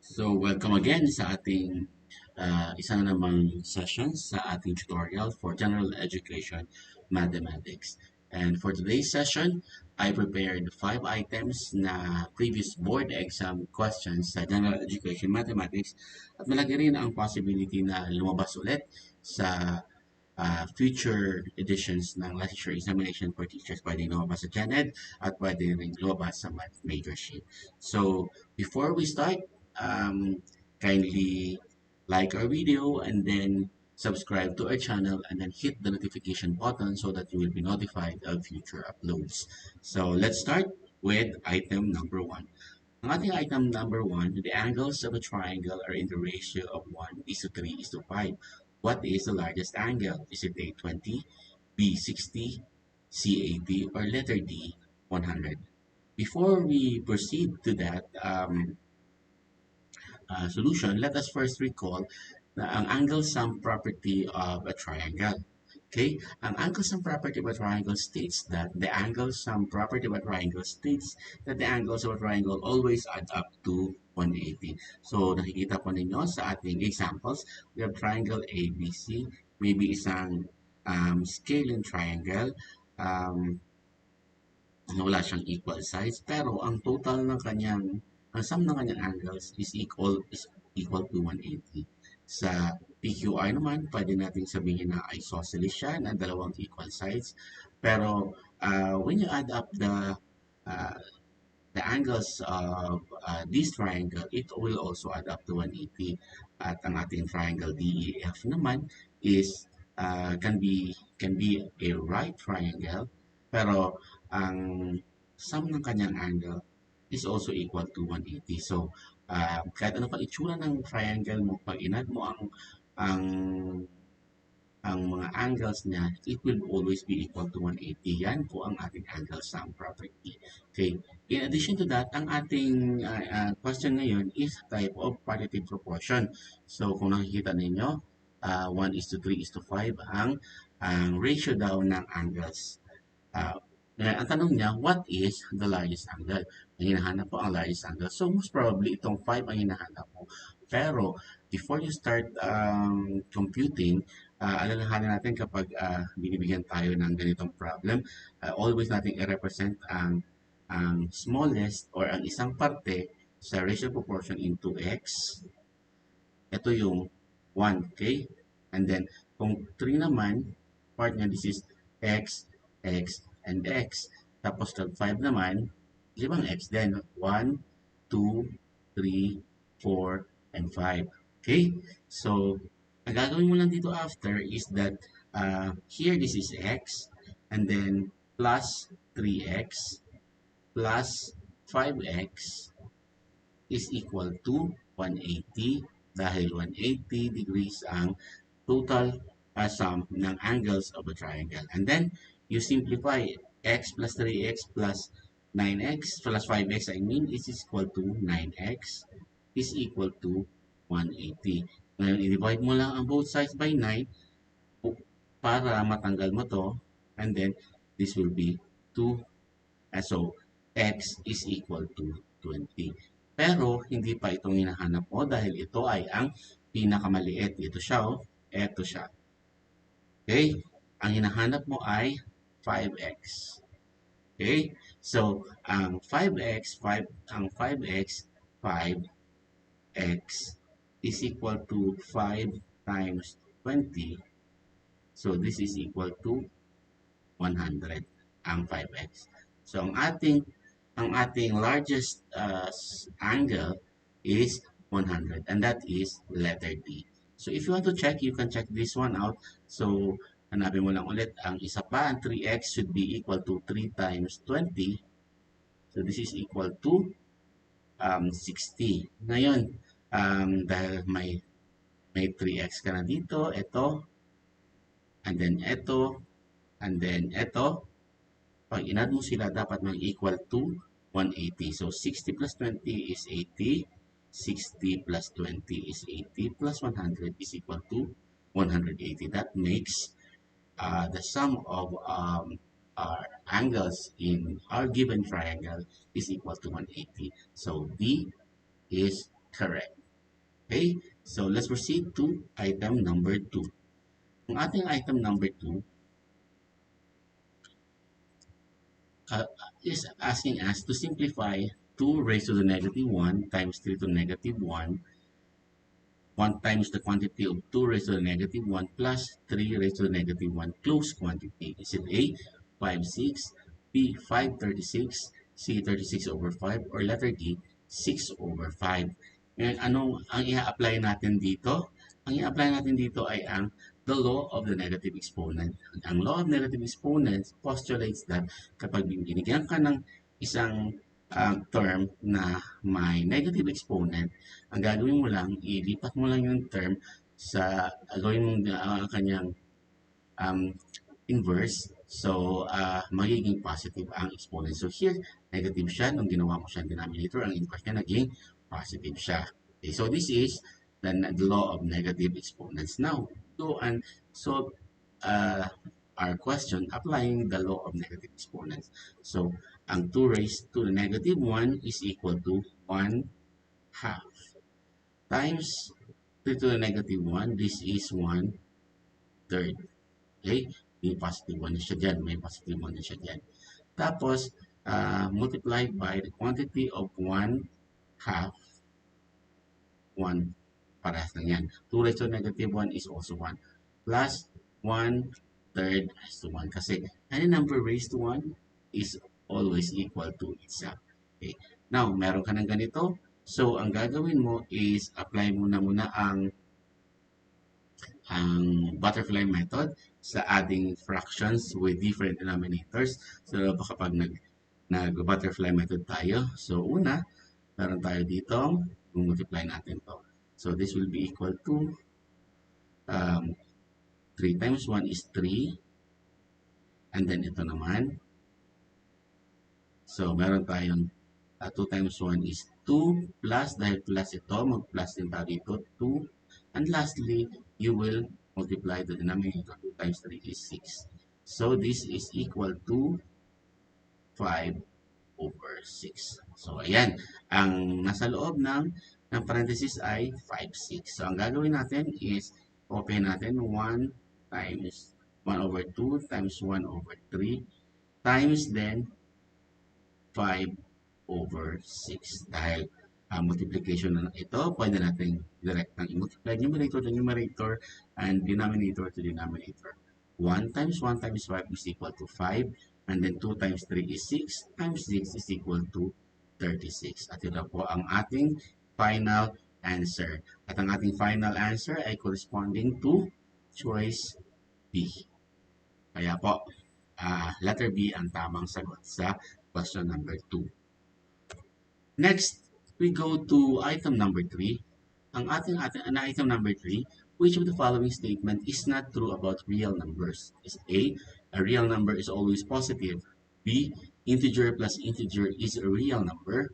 So, welcome again sa ating isa na namang session sa ating tutorial for General Education Mathematics. And for today's session, I prepared 5 items na previous board exam questions sa General Education Mathematics at malaki rin ang possibility na lumabas ulit sa future editions ng lecture examination for teachers. Pwede lumabas sa GenEd at pwede rin lumabas sa Math Major Sheet. So, before we start, kindly like our video and then subscribe to our channel and then hit the notification button so that you will be notified of future uploads. So let's start with item number 1. Ang ating item number 1, the angles of a triangle are in the ratio of 1 is to 3 is to 5. What is the largest angle? Is it A 20, B 60, C 80, or letter D 100? Before we proceed to that, solution, let us first recall na ang angle sum property of a triangle. Okay? Ang angle sum property of a triangle states that the angle sum property of a triangle states that the angles of a triangle always add up to 180. So, nakikita po ninyo sa ating examples, we have triangle ABC, maybe isang scale triangle, um, na wala siyang equal sides, pero ang total ng kanyang ang sum ng kanyang angles is equal to 180. Sa PQR naman, pwede nating sabihin na isosceles siya ng dalawang equal sides. Pero when you add up uh, the angles of this triangle, it will also add up to 180. At ang ating triangle DEF naman is can be a right triangle, pero ang sum ng kanyang angle is also equal to 180. So, kahit ano pa itsura ng triangle mo, pag inad mo ang ang mga angles niya, it will always be equal to 180. Yan po ang ating angle sum property. Okay. In addition to that, ang ating question ngayon is type of partitive proportion. So, kung nakikita ninyo, 1 is to 3 is to 5 ang ratio daw ng angles. Ang tanong niya, what is the largest angle? Ang hinahanap po ang largest angle. So, most probably, itong 5 ang hinahanap mo. Pero, before you start computing, alalahanin natin kapag binibigyan tayo ng ganitong problem, always natin i-represent ang smallest or ang isang parte sa ratio proportion into x. Ito yung 1, okay? And then, kung 3 naman, part niya, this is x, x, and x. Tapos, tag 5 naman, limang x din. 1, 2, 3, 4, and 5. Okay? So, ang gagawin mo lang dito after is that here this is x, and then plus 3x plus 5x is equal to 180 dahil 180 degrees ang total sum ng angles of a triangle. And then, you simplify x plus 3x plus 9x plus 5x, I mean, is equal to 9x is equal to 180. Ngayon, i-divide mo lang ang both sides by 9 para matanggal mo to, and then this will be 2. So, x is equal to 20. Pero, hindi pa itong hinahanap mo dahil ito ay ang pinakamaliit. Ito siya, oh. Ito siya. Okay? Ang hinahanap mo ay 5x. Okay? So, ang 5x, 5x is equal to 5 times 20. So, this is equal to 100 ang 5x. So, ang ating largest angle is 100, and that is letter D. So, if you want to check, you can check this one out. So, hanapin mo lang ulit ang isa pa, ang 3x should be equal to 3 times 20. So, this is equal to 60. Ngayon, dahil may 3x ka na dito, ito, and then ito, and then ito, pag inad mo sila, dapat mag-equal to 180. So, 60 plus 20 is 80. 60 plus 20 is 80 plus 100 is equal to 180. That makes the sum of our angles in our given triangle is equal to 180. So, D is Correct. Okay? So, let's proceed to item number 2. Ang ating item number 2 uh, is asking us to simplify 2 raised to the negative 1 times 3 to the negative 1 times the quantity of 2 raised to the negative 1 plus 3 raised to the negative 1 closed quantity. Is it A, 5, 6, B, 5, 36, C, 36 over 5, or letter D, 6 over 5? And anong ang i-apply natin dito? Ang i-apply natin dito ay ang the law of the negative exponent. Ang law of negative exponents postulates that kapag binigyan ka ng isang term na may negative exponent, ang gagawin mo lang, ilipat mo lang yung term sa gawin mong kanyang um, inverse. So, magiging positive ang exponent. So, here, negative siya. Nung ginawa mo siya denominator, ang inverse niya naging positive siya. Okay, so, this is the law of negative exponents. Now, go and solve our question applying the law of negative exponents. So, ang 2 raised to the negative 1 is equal to 1 half times 3 to the negative 1. This is 1 third. Okay? May positive 1 na siya dyan. May positive 1 na siya dyan. Tapos, multiplied by the quantity of 1 half, 1 parehas lang yan. 2 raised to the negative 1 is also 1. Plus 1 third raised to 1. Kasi any number raised to 1 is always equal to itself. Okay. Now, meron ka ng ganito. So, ang gagawin mo is apply mo na muna ang butterfly method sa adding fractions with different denominators. So, kapag nag-butterfly method tayo, so una, meron tayo dito, multiply natin to. So, this will be equal to 3 times 1 is 3. And then ito naman. So, meron tayong 2 times 1 is 2 plus, dahil plus ito, mag-plus din tayo dito, 2. And lastly, you will multiply the denominator. 2 times 3 is 6. So, this is equal to 5 over 6. So, ayan. Ang nasa loob ng parenthesis ay 5, 6. So, ang gagawin natin is, open natin 1 times 1 over 2 times 1 over 3 times then 5 over 6. Dahil multiplication na ito, pwede natin direct nang i-multiply numerator to numerator and denominator to denominator. 1 times 1 times 5 is equal to 5. And then 2 times 3 is 6. Times 6 is equal to 36. At ito po ang ating final answer. At ang ating final answer ay corresponding to choice B. Kaya po, letter B ang tamang sagot sa question number 2. Next, we go to item number 3. Ang ating item number 3, which of the following statement is not true about real numbers? Is A real number is always positive. B, integer plus integer is a real number.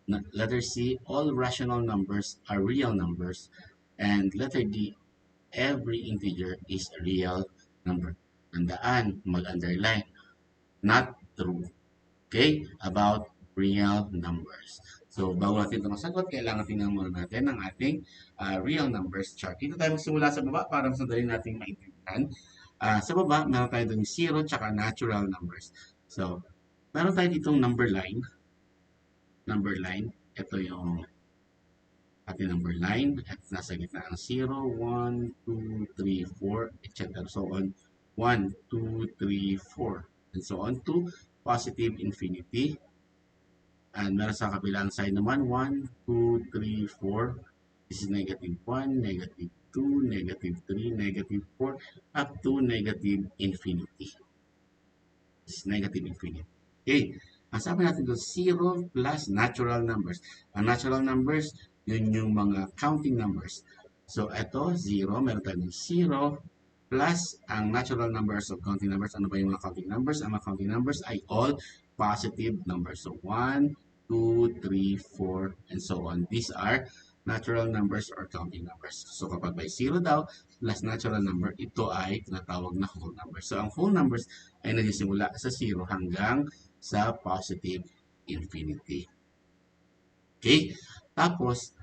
Letter C, all rational numbers are real numbers. And letter D, every integer is a real number. Tandaan, mag-underline. Not true. Okay? About real numbers. So, bago natin ito masagot, kailangan tingnan muna natin ang ating real numbers chart. Dito tayo magsimula sa baba para mas madali natin maintindihan. Sa baba, meron tayo doon 0 tsaka natural numbers. So, meron tayo ditong number line. Number line. Ito yung ating number line. At nasa gitna ang 0, 1, 2, 3, 4, etc. So on. 1, 2, 3, 4. And so on to positive infinity. And meron sa kabilang side naman, 1, 2, 3, 4. This is negative 1, negative 2, negative 3, negative 4, up to negative infinity. This is negative infinity. Okay. Ang sabi natin doon, 0 plus natural numbers. Ang natural numbers, yun yung mga counting numbers. So, ito, 0. Meron tayong 0 plus ang natural numbers of counting numbers. Ano ba yung mga counting numbers? Ang mga counting numbers ay all positive numbers. So, 1, 2, 3, 4, and so on. These are natural numbers or counting numbers. So, kapag may 0 daw plus natural number, ito ay tinatawag na whole number. So, ang whole numbers ay nagsisimula sa 0 hanggang sa positive infinity. Okay? Tapos,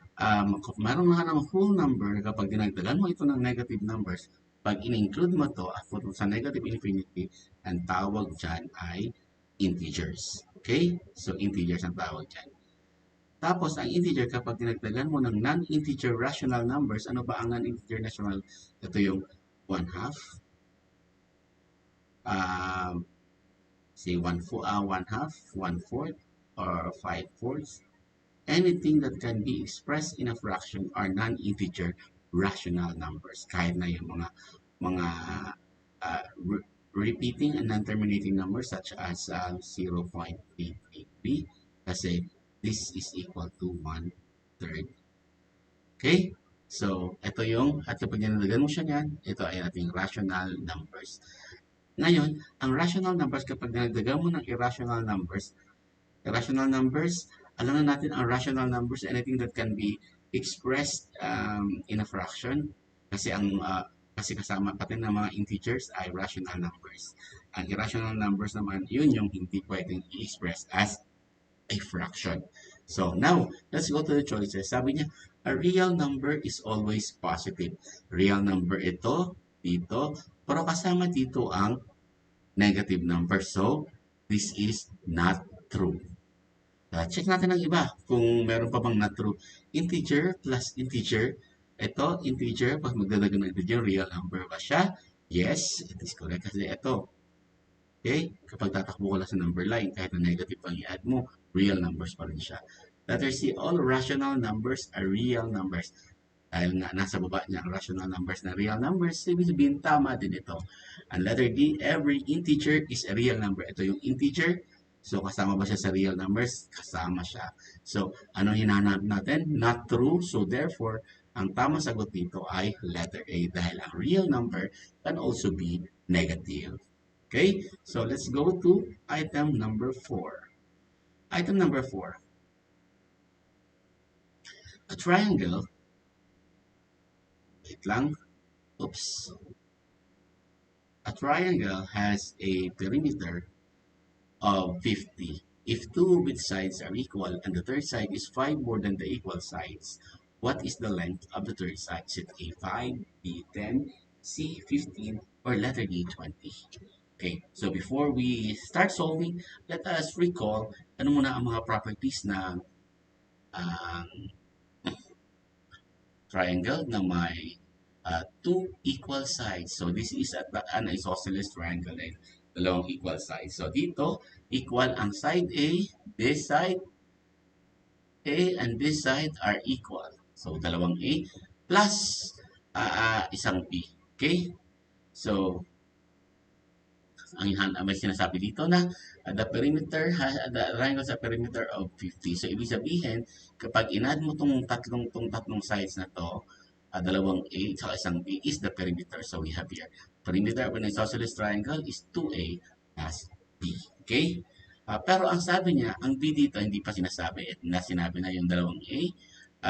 kung meron ka ng whole number, kapag dinagdagan mo ito ng negative numbers, pag in-include mo to sa negative infinity, ang tawag dyan ay integers. Okay? So, integers ang tawag dyan. Tapos, ang integer, kapag dinagdagan mo ng non-integer rational numbers, ano ba ang non-integer rational? Ito yung 1/2, um, say 1/2, 1/4, or 5/4. Anything that can be expressed in a fraction are non-integer rational numbers. Kahit na yung mga repeating and non-terminating numbers such as 0.883 kasi this is equal to 1/3. Okay? So, ito yung, at kapag dinadagan mo siya yan, ito ay ating rational numbers. Ngayon, ang rational numbers, kapag dinagdagan mo ng irrational numbers, alam na natin ang rational numbers, anything that can be expressed in a fraction, kasi kasi kasama pati ng mga integers ay rational numbers. Ang irrational numbers naman, yun yung hindi pwedeng i-express as a fraction. So now, let's go to the choices. Sabi niya, a real number is always positive. Real number ito, dito, pero kasama dito ang negative number. So, this is not true. Check natin ang iba kung meron pa bang not true. Integer plus integer. Ito, integer, pag magdadagan ng integer, real number ba siya? Yes, it is correct kasi ito. Okay? Kapag tatakbo ko lang sa number line, kahit na negative pang i-add mo, real numbers pa rin siya. Letter C, all rational numbers are real numbers. Dahil nga nasa baba niya ang rational numbers na real numbers, ibig sabihin tama din ito. And letter D, every integer is a real number. Ito yung integer. So, kasama ba siya sa real numbers? Kasama siya. So, ano hinanap natin? Not true. So, therefore, ang tamang sagot dito ay letter A dahil ang real number can also be negative. Okay? So, let's go to item number 4. Item number 4. A triangle. Wait lang. Oops. A triangle has a perimeter of 50. If two of its sides are equal and the third side is 5 more than the equal sides, what is the length of the third side? Is it A 5, B 10, C 15, or letter D 20? Okay, so before we start solving, let us recall ano muna ang mga properties ng uh, triangle na may two equal sides. So this is an isosceles triangle and dalawang equal sides. So dito, equal ang side A, this side A, and this side are equal. So dalawang A plus isang B. Okay? So, may sinasabi dito na the perimeter has the triangle has a perimeter of 50. So ibig sabihin, kapag inad mo tong tatlong sides na to, dalawang A at isang B is the perimeter. So we have here, perimeter of an isosceles triangle is 2A plus B. Okay? Pero ang sabi niya, ang B dito hindi pa sinasabi. Sinabi na yung dalawang A.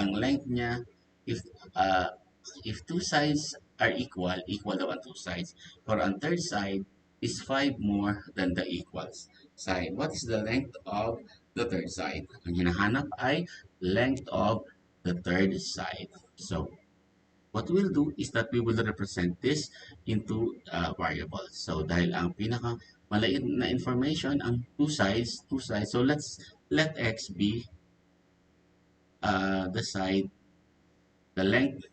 Ang length niya, if two sides are equal, equal daw ang two sides. For ang third side is 5 more than the equals side. What is the length of the third side? Ang hinahanap ay length of the third side. So, what we'll do is that we will represent this into variables. So, dahil ang pinaka maliit na information, ang two sides. So, let x be the length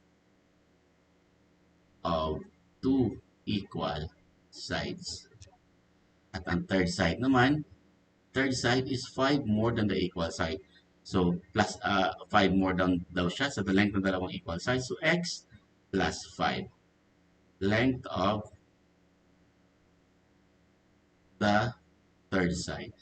of two equal sides. At ang third side naman, third side is 5 more than the equal side. So, plus 5 more than daw siya sa the length ng dalawang equal sides. So, x plus 5. Length of the third side.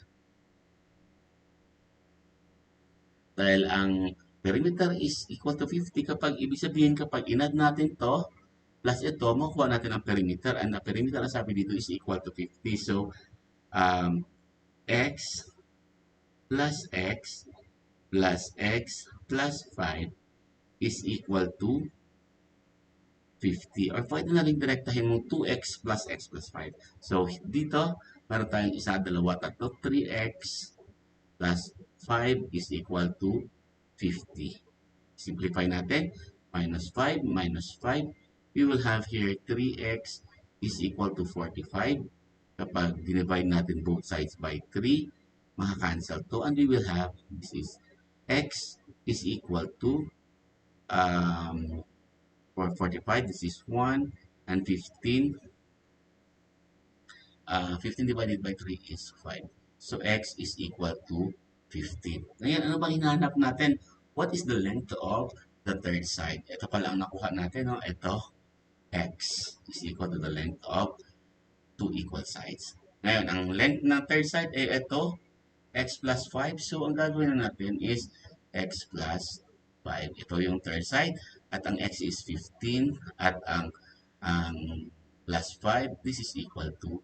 Dahil ang perimeter is equal to 50, kapag ibig sabihin kapag inad natin to, plus ito, makukuha natin ang perimeter. And ang perimeter, ang sabi dito, is equal to 50. So, x plus x plus x plus 5 is equal to 50. Or pwede na rin direktahin mo 2x plus x plus 5. So, dito, meron tayong isa, dalawa, tatlo, 3x plus 5 is equal to 50. Simplify natin. Minus 5. We will have here 3x is equal to 45. Kapag divide natin both sides by 3, maka-cancel to. And we will have, this is x is equal to, for 45, this is 1, and 15. 15 divided by 3 is 5. So, x is equal to 15. Ngayon, ano bang hinahanap natin? What is the length of the third side? Ito pala ang nakuha natin, no? Ito, x is equal to the length of two equal sides. Ngayon, ang length ng third side ay ito, x plus 5. So, ang gagawin na natin is x plus 5. Ito yung third side. At ang x is 15. At ang plus 5, this is equal to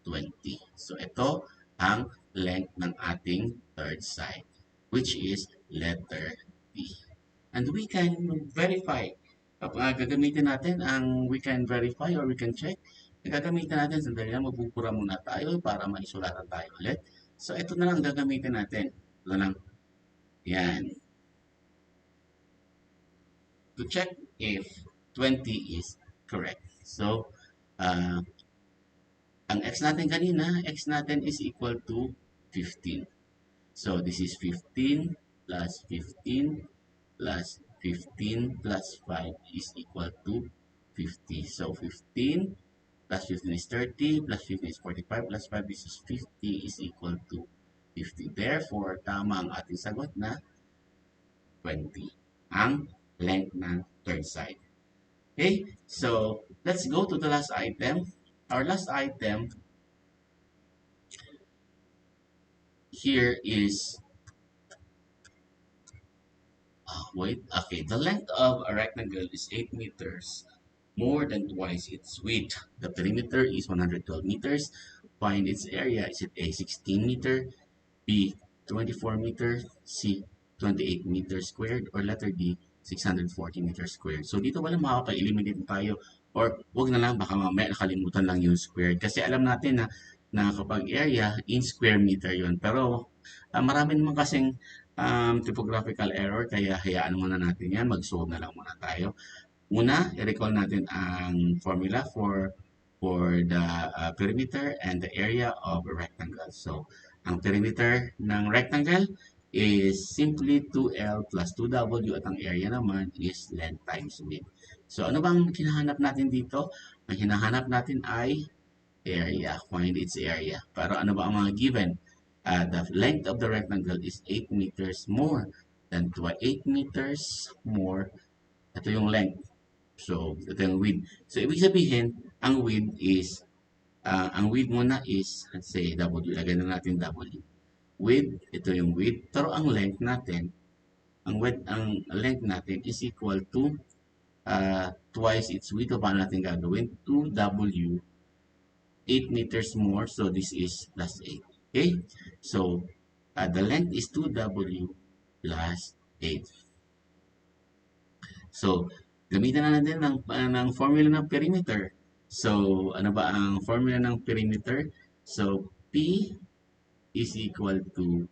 20. So, ito ang length ng ating third side, which is letter D. And we can verify. Gagamitin natin ang we can verify or we can check. Gagamitin natin, sandali lang, magbubura muna tayo para maisulatan tayo ulit. So, ito na lang gagamitin natin. Ito na lang. Yan. To check if 20 is correct. So, ang x natin kanina, x natin is equal to 15. So, this is 15 plus 15 plus 15 plus 5 is equal to 50. So, 15 plus 15 is 30, plus 15 is 45, plus 5 is 50 is equal to 50. Therefore, tama ang ating sagot na 20. Ang length ng third side. Okay, so let's go to the last item. Our last item here is, okay, the length of a rectangle is 8 meters, more than twice its width. The perimeter is 112 meters. Find its area. Is it A, 16 meter, B, 24 meter, C, 28 meters squared, or letter D, 640 meters squared. So, dito wala makaka-eliminate tayo, or wag na lang, baka mamaya nakalimutan lang yung squared. Kasi alam natin na kapag area, in square meter yun. Pero, marami naman kasing typographical error, kaya hayaan muna natin yan. Mag-solve na lang muna tayo. Una, i-recall natin ang formula for the perimeter and the area of a rectangle. So, ang perimeter ng rectangle is simply 2L plus 2W at ang area naman is length times width. So, ano bang hinahanap natin dito? Ang hinahanap natin ay area. Find its area. Pero ano ba ang mga given? The length of the rectangle is 8 meters more than 8 meters more. Ito yung length. So, ito yung width. So, ibig sabihin, ang width is, ang width muna is, let's say, W. Lagay na natin W. Width, ito yung width. Pero ang length natin, ang length natin is equal to twice its width. O paano natin gagawin? 2W, 8 meters more. So, this is plus 8. Okay? So, the length is 2W plus 8. So, gamitan na natin ng formula ng perimeter. So, ano ba ang formula ng perimeter? So, P is equal to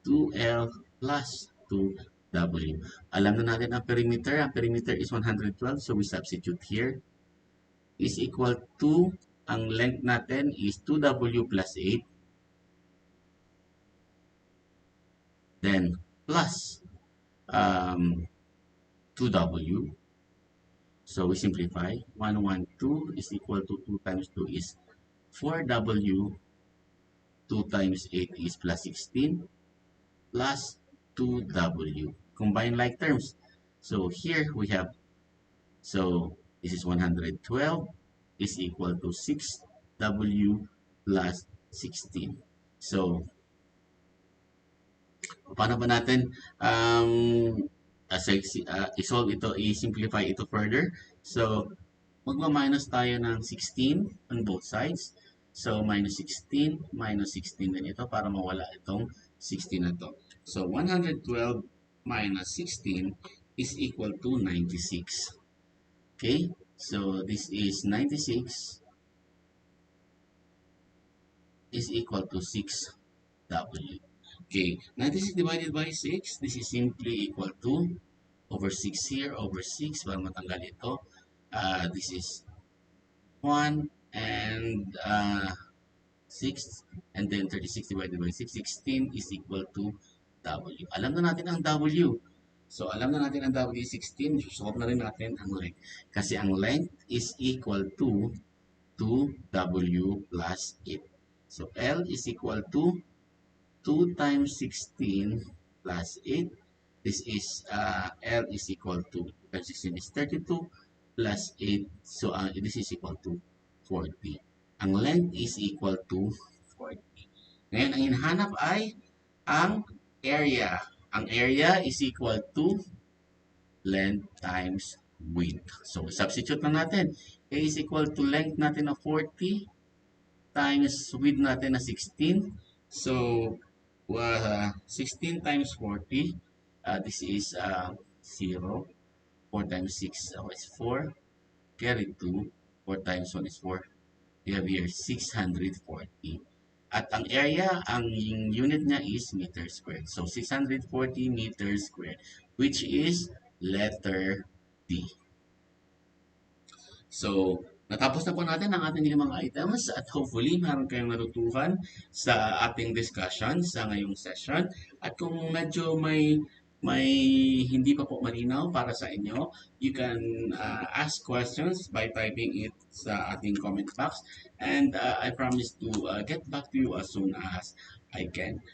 2L plus 2W. Alam na natin ang perimeter. Ang perimeter is 112. So, we substitute here. Is equal to, ang length natin is 2W plus 8. Then, plus 2W. So, we simplify. 112 is equal to 2 times 2 is 4W. 2 times 8 is plus 16. Plus 2W. Combine like terms. So, here we have, so, this is 112 is equal to 6W plus 16. So, paano ba natin i-solve ito, i-simplify ito further? So, magma-minus tayo ng 16 on both sides. So, minus 16 din ito para mawala itong 16 na to. So, 112 minus 16 is equal to 96. Okay? So, this is 96 is equal to 6W. Okay, 96 divided by 6, this is simply equal to over 6 here, over 6, para matanggal ito. This is 1 and 6, and then 36 divided by 6, 16 is equal to W. Alam na natin ang W. So, alam na natin ang W is 16. Solve na rin natin ang length. Kasi ang length is equal to 2W plus 8. So, L is equal to 2 times 16 plus 8. This is L is equal to 2 times 16 is 32 plus 8. So, this is equal to 40. Ang length is equal to 40. Ngayon, ang hinahanap ay ang area. Ang area is equal to length times width. So, substitute na natin. A is equal to length natin na 40 times width natin na 16. So, 16 times 40, this is 0. 4 times 6 is 4. Carry 2. 4 times 1 is 4. We have here 640. At ang area, ang unit niya is meter squared. So, 640 meters squared, which is letter D. So, natapos na po natin ang ating limang items at hopefully meron kayong natutuhan sa ating discussion sa ngayong session. At kung medyo may hindi pa po malinaw para sa inyo, you can ask questions by typing it sa ating comment box. And I promise to get back to you as soon as I can.